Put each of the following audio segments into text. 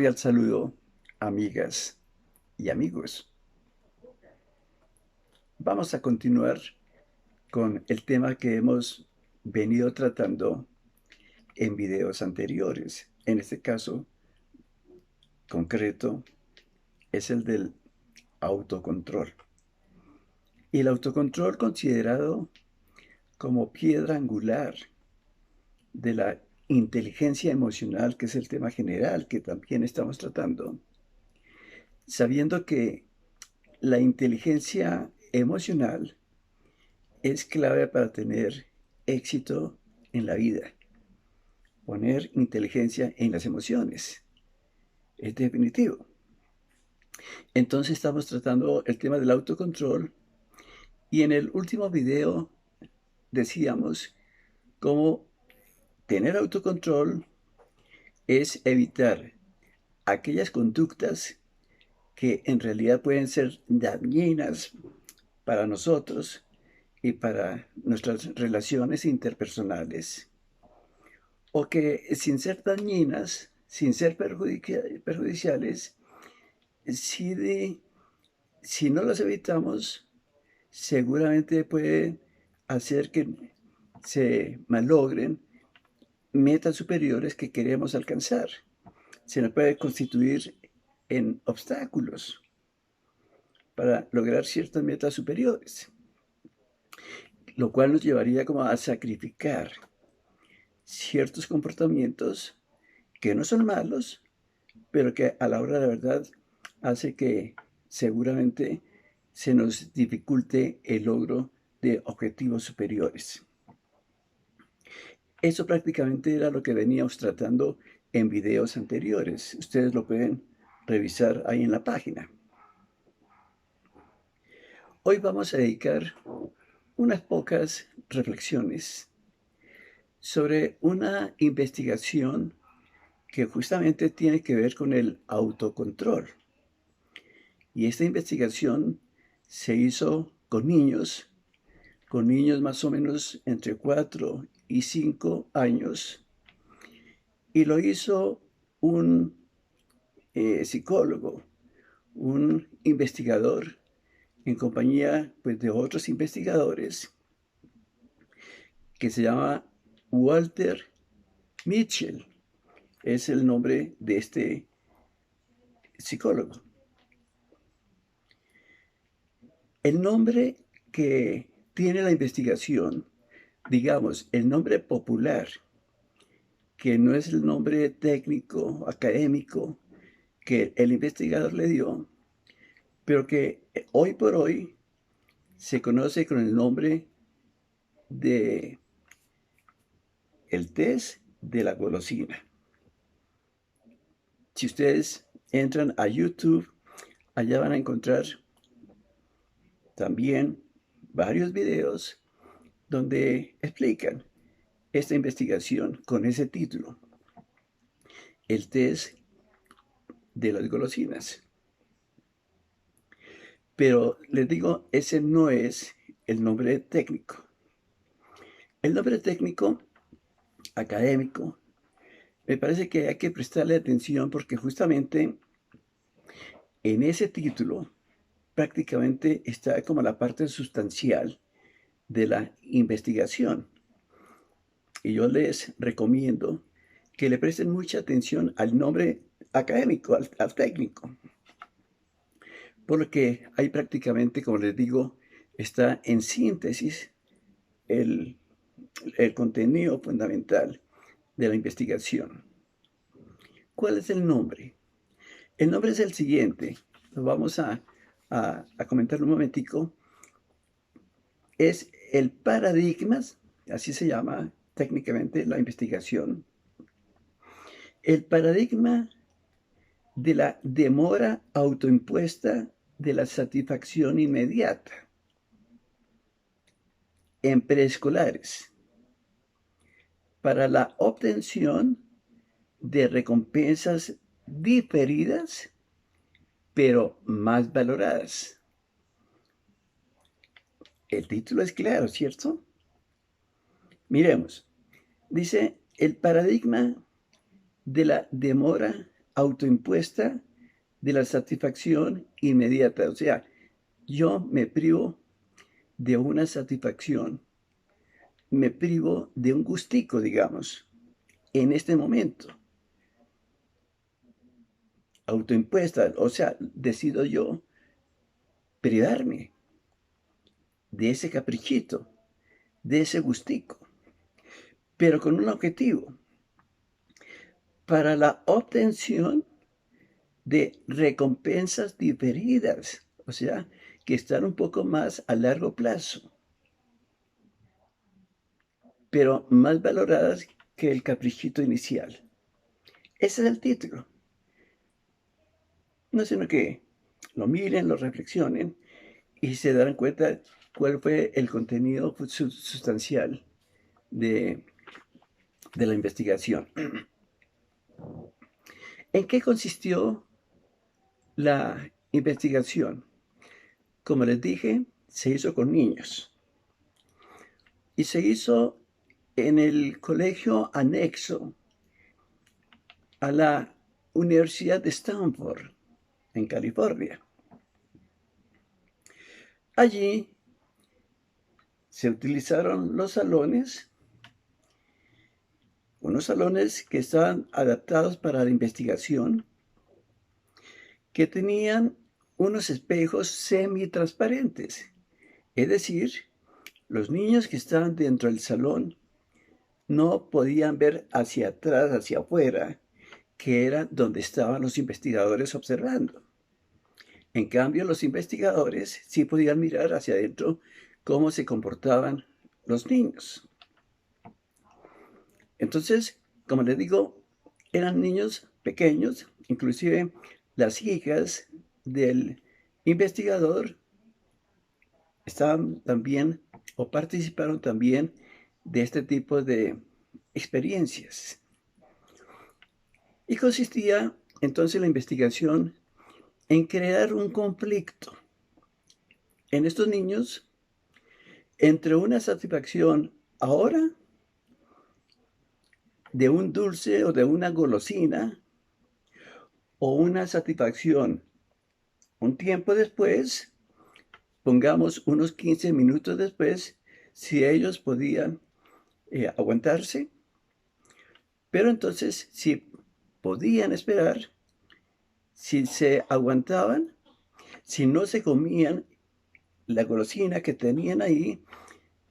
cordial saludo, amigas y amigos. Vamos a continuar con el tema que hemos venido tratando en videos anteriores. En este caso concreto es el del autocontrol. Y el autocontrol considerado como piedra angular de la inteligencia emocional, que es el tema general que también estamos tratando, sabiendo que la inteligencia emocional es clave para tener éxito en la vida. Poner inteligencia en las emociones es definitivo. Entonces estamos tratando el tema del autocontrol y en el último video decíamos cómo tener autocontrol es evitar aquellas conductas que en realidad pueden ser dañinas para nosotros y para nuestras relaciones interpersonales, o que sin ser dañinas, sin ser perjudiciales, si, si no las evitamos, seguramente puede hacer que se malogren metas superiores que queremos alcanzar. Se nos puede constituir en obstáculos para lograr ciertas metas superiores, lo cual nos llevaría como a sacrificar ciertos comportamientos que no son malos, pero que a la hora de la verdad hace que seguramente se nos dificulte el logro de objetivos superiores. Eso prácticamente era lo que veníamos tratando en videos anteriores. Ustedes lo pueden revisar ahí en la página. Hoy vamos a dedicar unas pocas reflexiones sobre una investigación que justamente tiene que ver con el autocontrol. Y esta investigación se hizo con niños más o menos entre 4 y 5 años, y lo hizo un psicólogo, un investigador, en compañía pues, de otros investigadores, que se llama Walter Mitchell, es el nombre de este psicólogo. El nombre que tiene la investigación, digamos, el nombre popular, que no es el nombre técnico, académico, que el investigador le dio, pero que hoy por hoy se conoce con el nombre de el test de la golosina. Si ustedes entran a YouTube, allá van a encontrar también varios videos donde explican esta investigación con ese título, el test de las golosinas. Pero les digo, ese no es el nombre técnico. El nombre técnico, académico, me parece que hay que prestarle atención porque justamente en ese título prácticamente está como la parte sustancial de la investigación. Y yo les recomiendo que le presten mucha atención al nombre académico, al técnico, porque ahí prácticamente, como les digo, está en síntesis el, el contenido fundamental de la investigación. ¿Cuál es el nombre? El nombre es el siguiente, lo vamos a comentar un momentico. Es el paradigma, así se llama técnicamente la investigación, el paradigma de la demora autoimpuesta de la satisfacción inmediata en preescolares para la obtención de recompensas diferidas, pero más valoradas. El título es claro, ¿cierto? Miremos. Dice, el paradigma de la demora autoimpuesta de la satisfacción inmediata. O sea, yo me privo de una satisfacción, me privo de un gustico, digamos, en este momento. Autoimpuesta, o sea, decido yo privarme de ese caprichito, de ese gustico, pero con un objetivo, para la obtención de recompensas diferidas, o sea, que están un poco más a largo plazo, pero más valoradas que el caprichito inicial. Ese es el título. No sino que lo miren, lo reflexionen y se darán cuenta cuál fue el contenido sustancial de, de la investigación. ¿En qué consistió la investigación? Como les dije, se hizo con niños y se hizo en el colegio anexo a la Universidad de Stanford, en California. Allí se utilizaron los salones, unos salones que estaban adaptados para la investigación, que tenían unos espejos semitransparentes. Es decir, los niños que estaban dentro del salón no podían ver hacia atrás, hacia afuera, que era donde estaban los investigadores observando. En cambio, los investigadores sí podían mirar hacia adentro cómo se comportaban los niños. Entonces, como les digo, eran niños pequeños, inclusive las hijas del investigador estaban también o participaron también de este tipo de experiencias. Y consistía entonces la investigación en crear un conflicto en estos niños entre una satisfacción ahora de un dulce o de una golosina o una satisfacción un tiempo después, pongamos unos 15 minutos después, si ellos podían aguantarse, pero entonces si podían esperar, si se aguantaban, si no se comían la golosina que tenían ahí,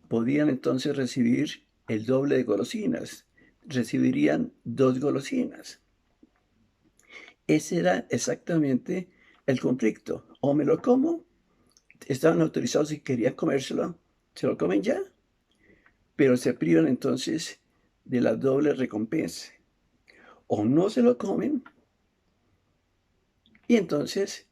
podían entonces recibir el doble de golosinas, recibirían 2 golosinas. Ese era exactamente el conflicto. O me lo como, estaban autorizados si querían comérselo, se lo comen ya, pero se privan entonces de la doble recompensa. O no se lo comen y entonces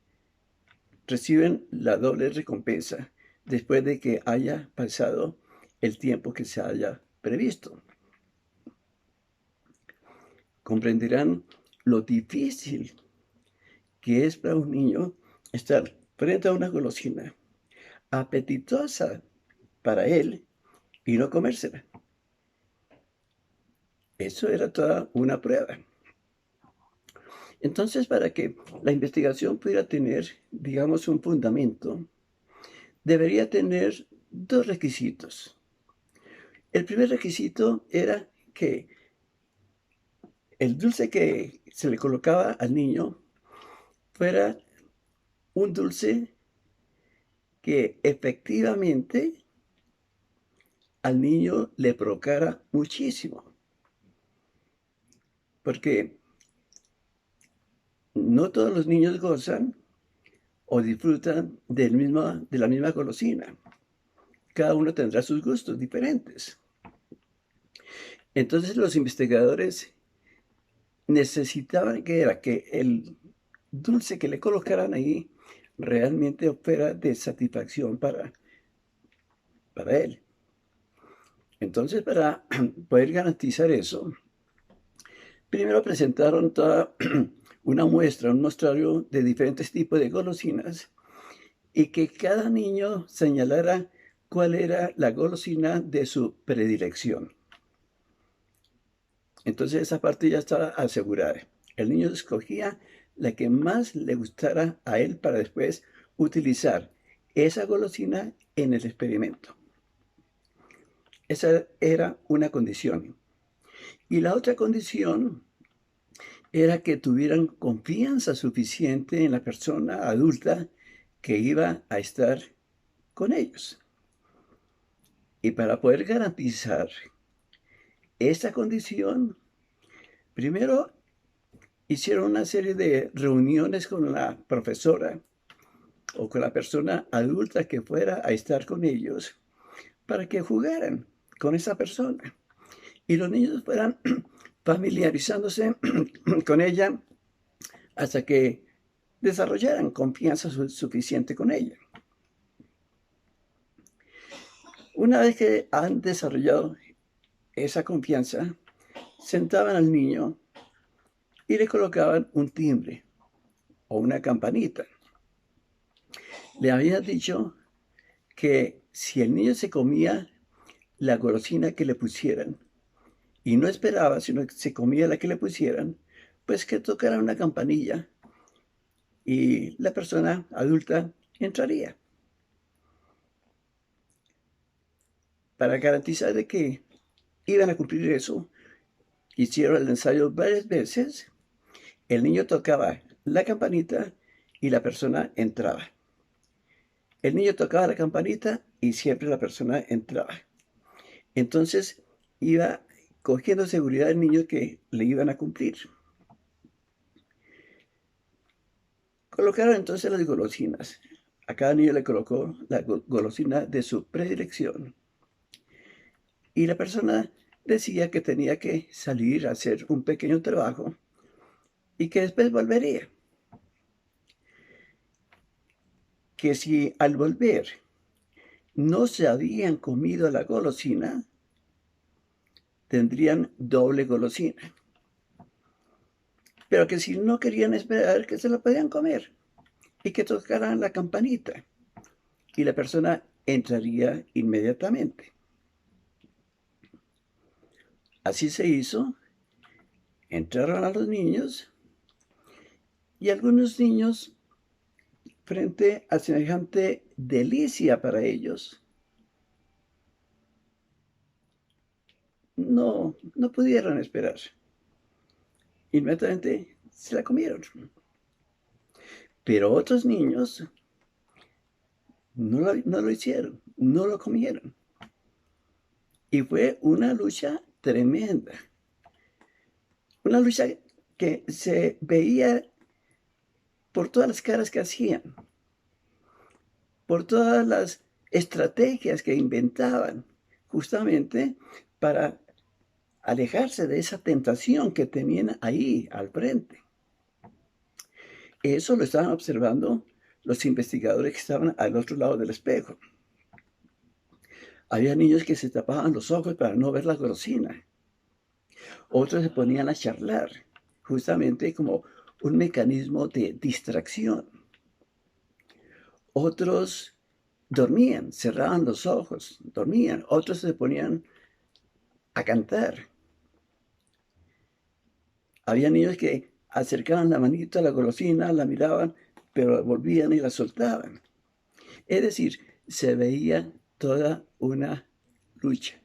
reciben la doble recompensa después de que haya pasado el tiempo que se haya previsto. Comprenderán lo difícil que es para un niño estar frente a una golosina apetitosa para él y no comérsela. Eso era toda una prueba. Entonces, para que la investigación pudiera tener, digamos, un fundamento, debería tener 2 requisitos. El primer requisito era que el dulce que se le colocaba al niño fuera un dulce que efectivamente al niño le provocara muchísimo. Porque no todos los niños gozan o disfrutan de la misma golosina. Cada uno tendrá sus gustos diferentes. Entonces los investigadores necesitaban que el dulce que le colocaran ahí realmente fuera de satisfacción para él. Entonces, para poder garantizar eso, primero presentaron toda una muestra, un muestrario de diferentes tipos de golosinas y que cada niño señalara cuál era la golosina de su predilección. Entonces esa parte ya estaba asegurada. El niño escogía la que más le gustara a él para después utilizar esa golosina en el experimento. Esa era una condición. Y la otra condición era que tuvieran confianza suficiente en la persona adulta que iba a estar con ellos. Y para poder garantizar esa condición, primero hicieron una serie de reuniones con la profesora o con la persona adulta que fuera a estar con ellos para que jugaran con esa persona y los niños fueran familiarizándose con ella hasta que desarrollaran confianza suficiente con ella. Una vez que han desarrollado esa confianza, sentaban al niño y le colocaban un timbre o una campanita. Le habían dicho que si el niño se comía la golosina que le pusieran y no esperaba, sino que se comía la que le pusieran, pues que tocara una campanilla y la persona adulta entraría. Para garantizar de que iban a cumplir eso, hicieron el ensayo varias veces. El niño tocaba la campanita y la persona entraba. El niño tocaba la campanita y siempre la persona entraba. Entonces iba cogiendo seguridad el niño que le iban a cumplir. Colocaron entonces las golosinas. A cada niño le colocó la golosina de su predilección. Y la persona decía que tenía que salir a hacer un pequeño trabajo y que después volvería. Que si al volver no se habían comido la golosina, tendrían doble golosina. Pero que si no querían esperar, que se la podían comer y que tocaran la campanita y la persona entraría inmediatamente. Así se hizo. Entraron a los niños y algunos niños, frente a semejante delicia para ellos, no pudieron esperar. Inmediatamente se la comieron. Pero otros niños no lo hicieron, no lo comieron. Y fue una lucha tremenda. Una lucha que se veía por todas las caras que hacían, por todas las estrategias que inventaban, justamente para alejarse de esa tentación que tenían ahí al frente. Eso lo estaban observando los investigadores que estaban al otro lado del espejo. Había niños que se tapaban los ojos para no ver la golosina. Otros se ponían a charlar, justamente como un mecanismo de distracción. Otros dormían, cerraban los ojos, dormían. Otros se ponían a cantar. Había niños que acercaban la manita a la golosina, la miraban, pero volvían y la soltaban. Es decir, se veía toda una lucha.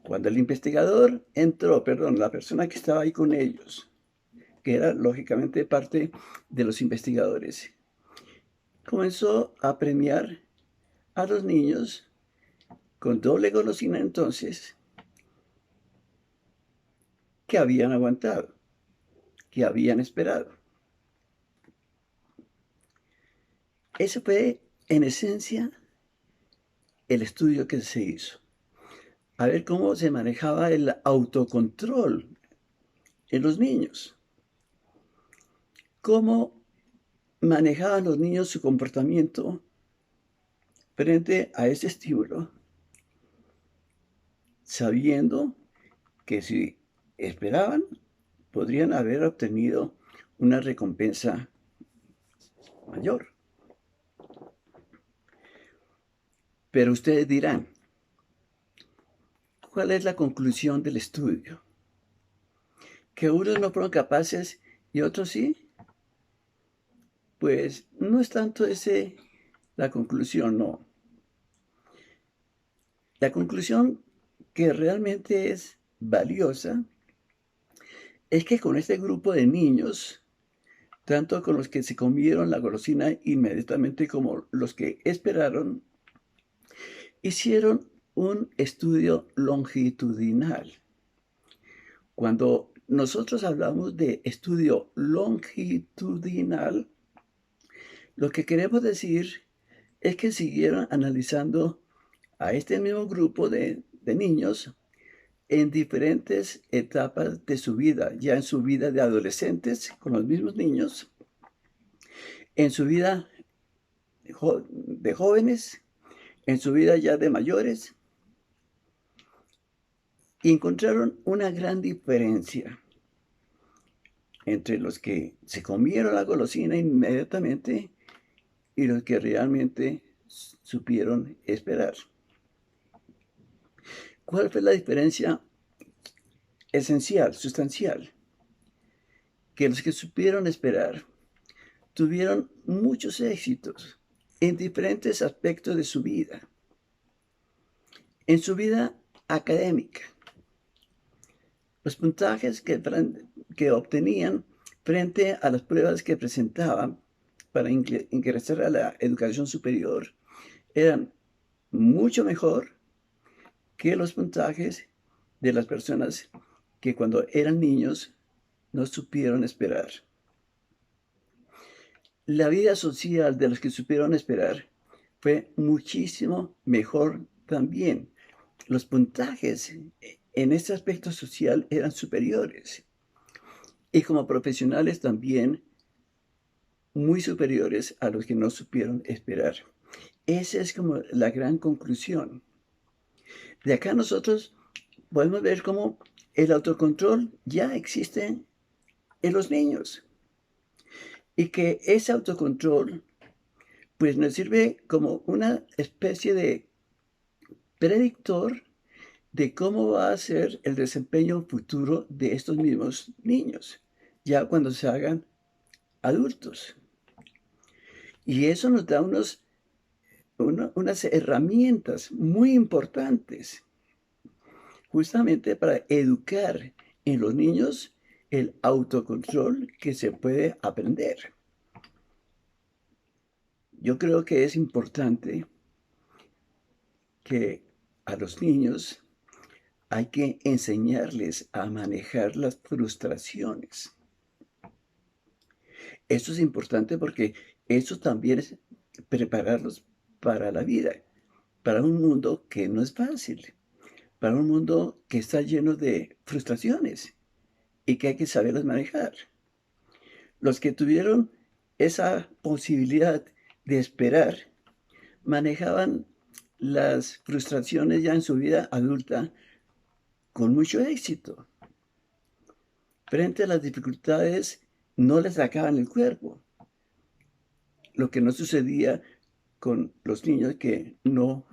Cuando el investigador entró, la persona que estaba ahí con ellos, que era lógicamente parte de los investigadores, comenzó a premiar a los niños con doble golosina entonces, que habían aguantado, que habían esperado. Ese fue, en esencia, el estudio que se hizo. A ver cómo se manejaba el autocontrol en los niños. Cómo manejaban los niños su comportamiento frente a ese estímulo, sabiendo que si esperaban, podrían haber obtenido una recompensa mayor. Pero ustedes dirán, ¿cuál es la conclusión del estudio? que unos no fueron capaces y otros sí, pues no es tanto ese la conclusión, no. La conclusión que realmente es valiosa es que con este grupo de niños, tanto con los que se comieron la golosina inmediatamente como los que esperaron, hicieron un estudio longitudinal. Cuando nosotros hablamos de estudio longitudinal, lo que queremos decir es que siguieron analizando a este mismo grupo de niños en diferentes etapas de su vida, ya en su vida de adolescentes con los mismos niños, en su vida de jóvenes, en su vida ya de mayores, y encontraron una gran diferencia entre los que se comieron la golosina inmediatamente y los que realmente supieron esperar. ¿Cuál fue la diferencia esencial, sustancial? Que los que supieron esperar tuvieron muchos éxitos en diferentes aspectos de su vida. En su vida académica, los puntajes que obtenían frente a las pruebas que presentaban para ingresar a la educación superior eran mucho mejor que los puntajes de las personas que cuando eran niños no supieron esperar. La vida social de los que supieron esperar fue muchísimo mejor también. Los puntajes en este aspecto social eran superiores y como profesionales también muy superiores a los que no supieron esperar. Esa es como la gran conclusión. De acá nosotros podemos ver cómo el autocontrol ya existe en los niños y que ese autocontrol pues nos sirve como una especie de predictor de cómo va a ser el desempeño futuro de estos mismos niños, ya cuando se hagan adultos. Y eso nos da unas herramientas muy importantes justamente para educar en los niños el autocontrol que se puede aprender. Yo creo que es importante que a los niños hay que enseñarles a manejar las frustraciones. Esto es importante porque eso también es prepararlos para la vida, para un mundo que no es fácil, para un mundo que está lleno de frustraciones y que hay que saberlas manejar. Los que tuvieron esa posibilidad de esperar manejaban las frustraciones ya en su vida adulta con mucho éxito. Frente a las dificultades no les sacaban el cuerpo, lo que no sucedía con los niños que no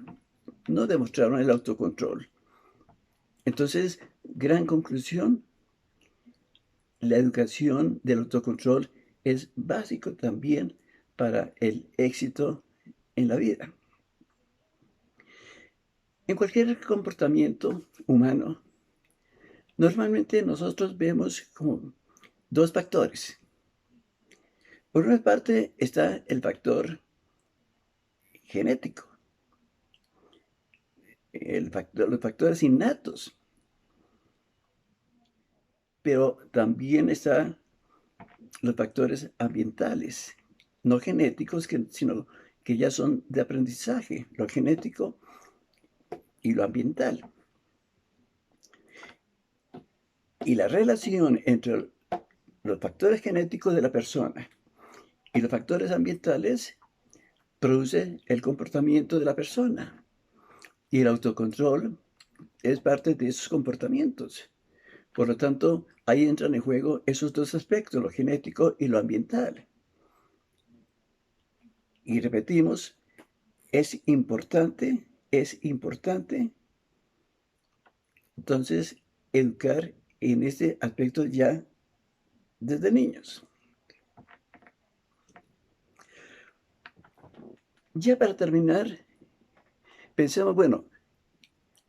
demostraron el autocontrol. Entonces, gran conclusión, la educación del autocontrol es básico también para el éxito en la vida. En cualquier comportamiento humano, normalmente nosotros vemos como dos factores. Por una parte está el factor genético, los factores innatos, pero también están los factores ambientales, no genéticos, sino que ya son de aprendizaje, lo genético y lo ambiental. Y la relación entre los factores genéticos de la persona y los factores ambientales produce el comportamiento de la persona. Y el autocontrol es parte de esos comportamientos. Por lo tanto, ahí entran en juego esos dos aspectos, lo genético y lo ambiental. Y repetimos, es importante, entonces, educar en este aspecto ya desde niños. Ya para terminar, pensemos, bueno,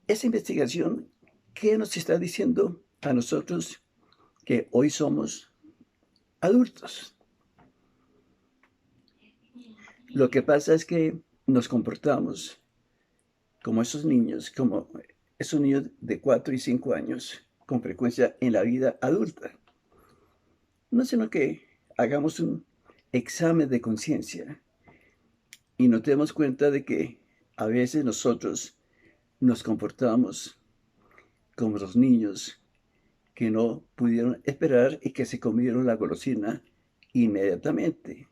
esa investigación, ¿qué nos está diciendo a nosotros que hoy somos adultos? Lo que pasa es que nos comportamos como esos niños de 4 y 5 años con frecuencia en la vida adulta. No sino que hagamos un examen de conciencia y nos demos cuenta de que a veces nosotros nos comportamos como los niños que no pudieron esperar y que se comieron la golosina inmediatamente.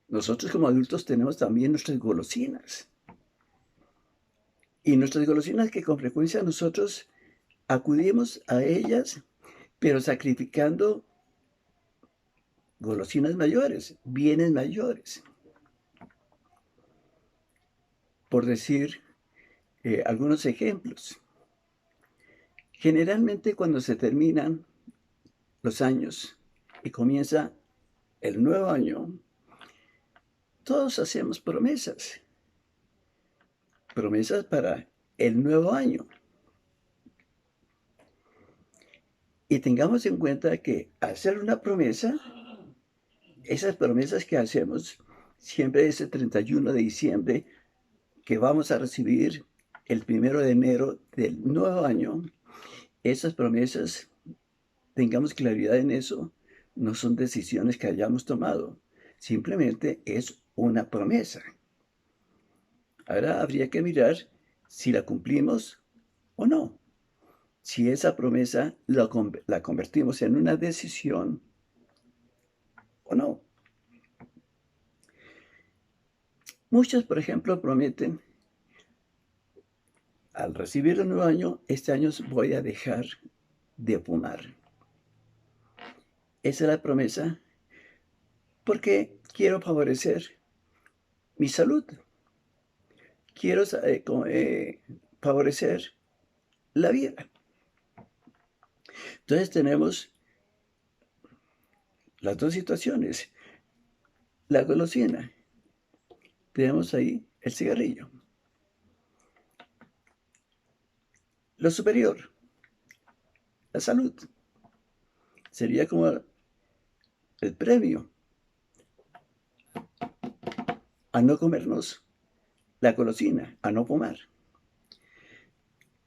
Nosotros como adultos tenemos también nuestras golosinas. Y nuestras golosinas que con frecuencia nosotros acudimos a ellas, pero sacrificando golosinas mayores, bienes mayores. Por decir algunos ejemplos. Generalmente cuando se terminan los años y comienza el nuevo año, todos hacemos promesas. Promesas para el nuevo año. Y tengamos en cuenta que hacer una promesa, esas promesas que hacemos, siempre es el 31 de diciembre, que vamos a recibir el 1 de enero del nuevo año, esas promesas, tengamos claridad en eso, no son decisiones que hayamos tomado, simplemente es una promesa. Ahora habría que mirar si la cumplimos o no. Si esa promesa la convertimos en una decisión o no. Muchos, por ejemplo, prometen, al recibir el nuevo año, este año voy a dejar de fumar. Esa es la promesa porque quiero favorecer mi salud. Quiero favorecer la vida. Entonces tenemos las dos situaciones. La golosina. Tenemos ahí el cigarrillo. Lo superior, la salud. Sería como el premio a no comernos la golosina, a no fumar.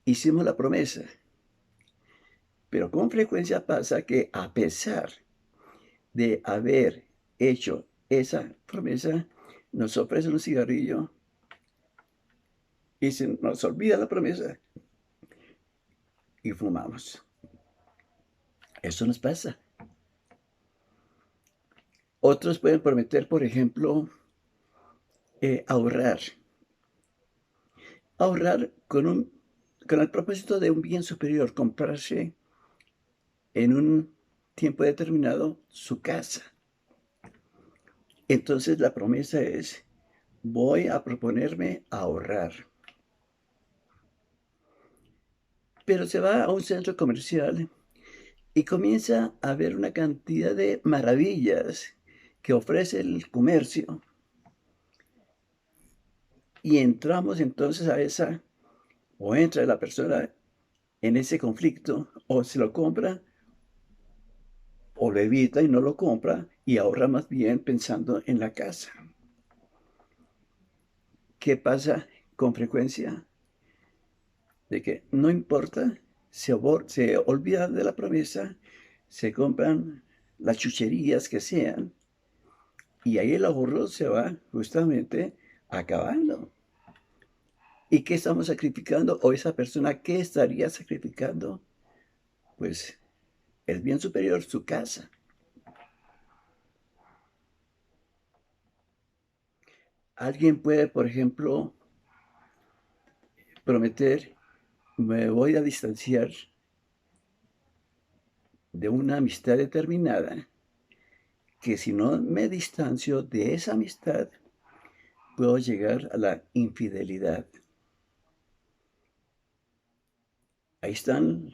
Hicimos la promesa, pero con frecuencia pasa que a pesar de haber hecho esa promesa, nos ofrecen un cigarrillo y se nos olvida la promesa y fumamos. Eso nos pasa. Otros pueden prometer, por ejemplo, ahorrar. Ahorrar con el propósito de un bien superior, comprarse en un tiempo determinado su casa. Entonces la promesa es, voy a proponerme ahorrar. Pero se va a un centro comercial y comienza a ver una cantidad de maravillas que ofrece el comercio. Y entramos entonces o entra la persona en ese conflicto, o se lo compra, o lo evita y no lo compra, y ahorra más bien pensando en la casa. ¿Qué pasa con frecuencia? De que no importa, se olvidan de la promesa, se compran las chucherías que sean, y ahí el ahorro se va justamente acabando. ¿Y qué estamos sacrificando? ¿O esa persona qué estaría sacrificando? Pues el bien superior, su casa. Alguien puede, por ejemplo, prometer, me voy a distanciar de una amistad determinada, que si no me distancio de esa amistad, puedo llegar a la infidelidad. Ahí están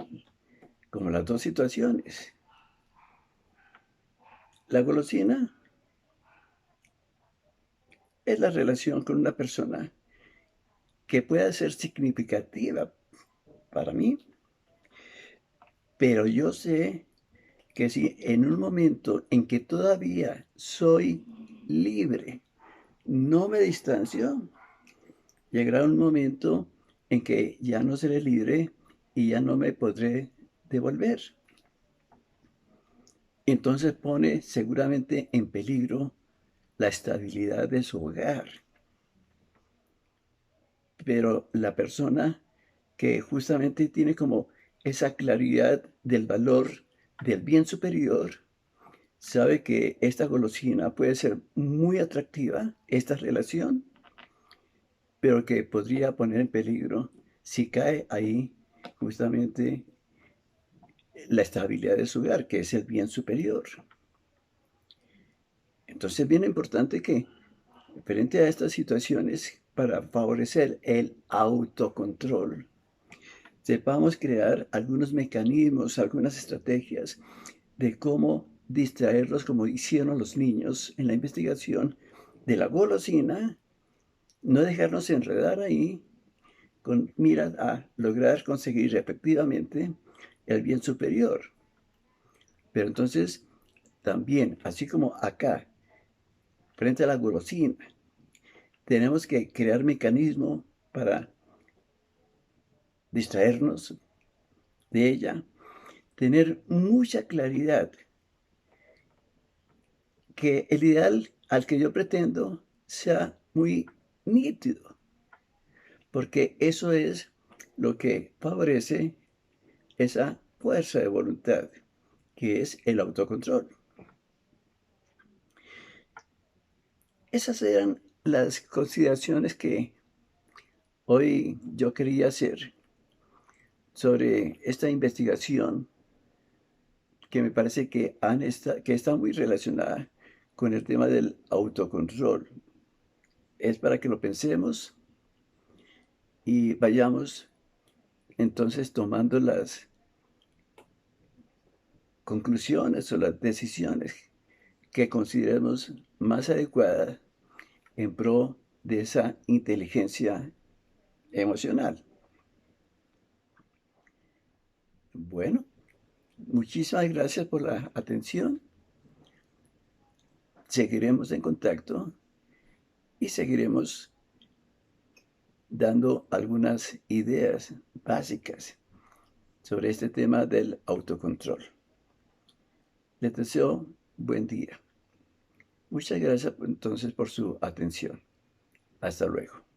como las dos situaciones. La golosina es la relación con una persona que pueda ser significativa para mí, pero yo sé que si en un momento en que todavía soy libre, no me distancio, llegará un momento en que ya no seré libre y ya no me podré devolver. Entonces pone seguramente en peligro la estabilidad de su hogar. Pero la persona que justamente tiene como esa claridad del valor del bien superior, sabe que esta golosina puede ser muy atractiva, esta relación, pero que podría poner en peligro si cae ahí justamente la estabilidad de su hogar, que es el bien superior. Entonces es bien importante que, frente a estas situaciones, para favorecer el autocontrol, sepamos crear algunos mecanismos, algunas estrategias de cómo distraerlos, como hicieron los niños en la investigación de la golosina, no dejarnos enredar ahí con miras a lograr conseguir efectivamente el bien superior. Pero entonces, también, así como acá, frente a la golosina, tenemos que crear mecanismos para distraernos de ella, tener mucha claridad que el ideal al que yo pretendo sea muy nítido, porque eso es lo que favorece esa fuerza de voluntad, que es el autocontrol. Esas eran las consideraciones que hoy yo quería hacer sobre esta investigación que me parece que, que está muy relacionada con el tema del autocontrol. Es para que lo pensemos y vayamos entonces tomando las conclusiones o las decisiones que consideremos más adecuadas en pro de esa inteligencia emocional. Bueno, muchísimas gracias por la atención. Seguiremos en contacto y seguiremos dando algunas ideas básicas sobre este tema del autocontrol. Les deseo buen día. Muchas gracias entonces por su atención. Hasta luego.